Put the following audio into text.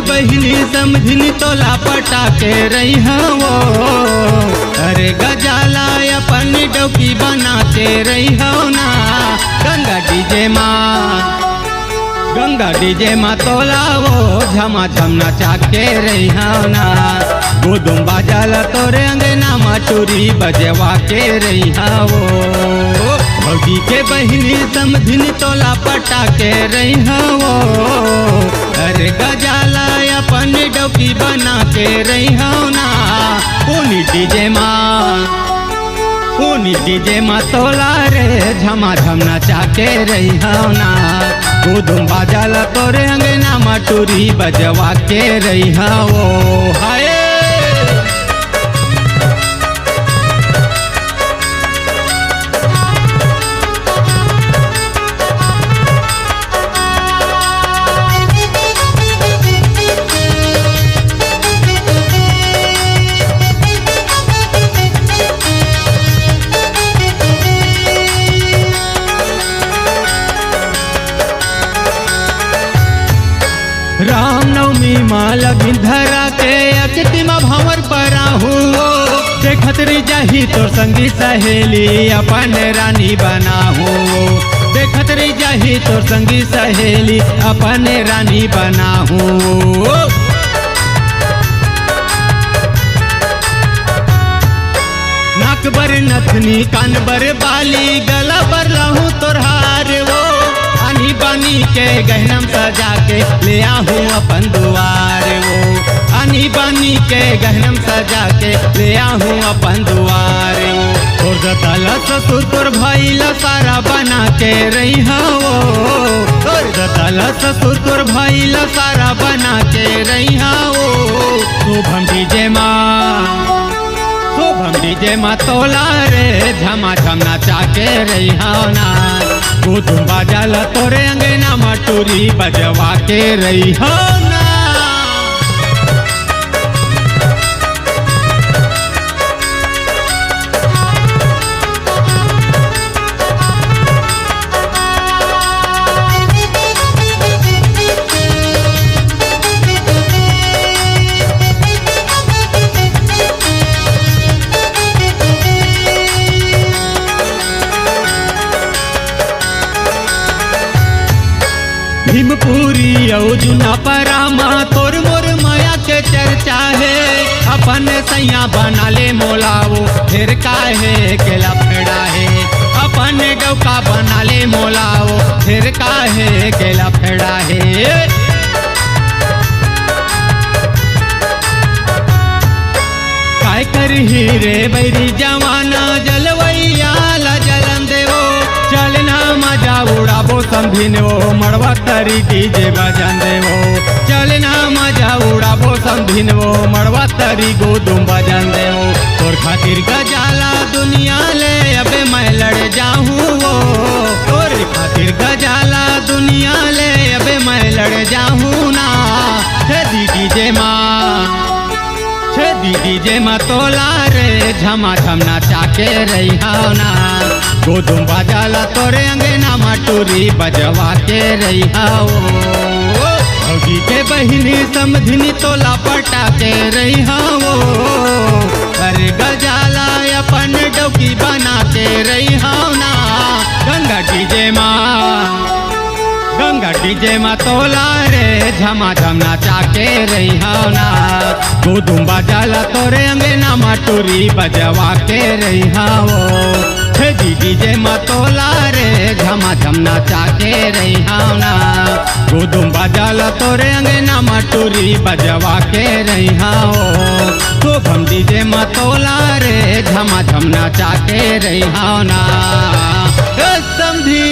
बहिनी समझिनी तोला पटा के रही वो। अरे गजाला अपन डौकी बना के रही हो ना। गंगा डीजे माँ तोला वो झमा झम नचा के रही हो ना। गुदुम बाजल तोरे अंगना में चूरी बजवा के रही वो। भौजी के बहिनी समझिनी तोला पटा के रही वो। अरे गजाला अपन डौकी बना के रही हो ना। पूनी डीजे माँ तोला रे झमा झम नचा के रही हो ना। गुदुम बाजल तोरे अंगना में टूरी बजवा के रही हो। हाय रामनवमी माँ लगी धरा के अतिथि माँ भंवर परा हूँ। देखत रही जाही तोर संगी सहेली अपन रानी बना हूँ। देखत रही जाही तोर संगी सहेली अपन रानी बना हूँ। नाक बर नथनी कान बर बाली गला बर लहू तोर हार वो। आनी बानी के गहनम सजा के ले आहूँ अपन दुआर वो। आनी बानी के गहनम सजा के ले आहूँ अपन दुआर वो। तोर जतला ससुर तोर भाईला सारा बना के रही वो। तोर जतला ससुर तोर भाईला सारा बना के रही वो। शुभम डीजे माँ तोला रे झमा झम नचा के रही हो ना। गुदुम बाजल तोरे अंगना में टूरी बजवा के रही हो ना। भीमपुरी औजुना परामा तोर मोर माया के चर्चा है। अपन सैया बना ले मोलाओ फिर काहे के लफड़ा है। अपन डौका बना ले मोलाओ फिर काहे के लफड़ा है। काय कर हीरे बैरी जवाना जलवैया ला जलन देवो। चलना मजा उड़ाबो समझिनो मड़वा तरी डीजे बजन देवो। चलना मजा उड़ाबो समझिनो मड़वा तरी गुदुम बजन देवो। तोर खातिर गजाला दुनिया ले अबे मैं लड़ जाऊँ वो। तोर खातिर गजाला दुनिया ले अबे मैं लड़ जाऊँ ना। डीजे माँ तोला रे झमा झम नचा के रही हो ना। गुदुम बाजला तोरे अंगना में टूरी बजवा के रही हो। भौजी के बहिनी समझिनी तोला पटा के रही हो। अरे गजाला अपन डौकी बना के रही हो ना। गंगा डीजे माँ तोला रे झमा झम नचा के रही हो ना। गुदुम बाजला तोरे अंगना में टूरी बजवा के रही हो। डीजे माँ तोला रे झमा झम नचा के रही हो ना। गुदुम बाजला तोरे अंगना में टूरी बजवा के रही हो। शुभम डीजे माँ तोला रे झमा झम नचा के रही हो ना। समझी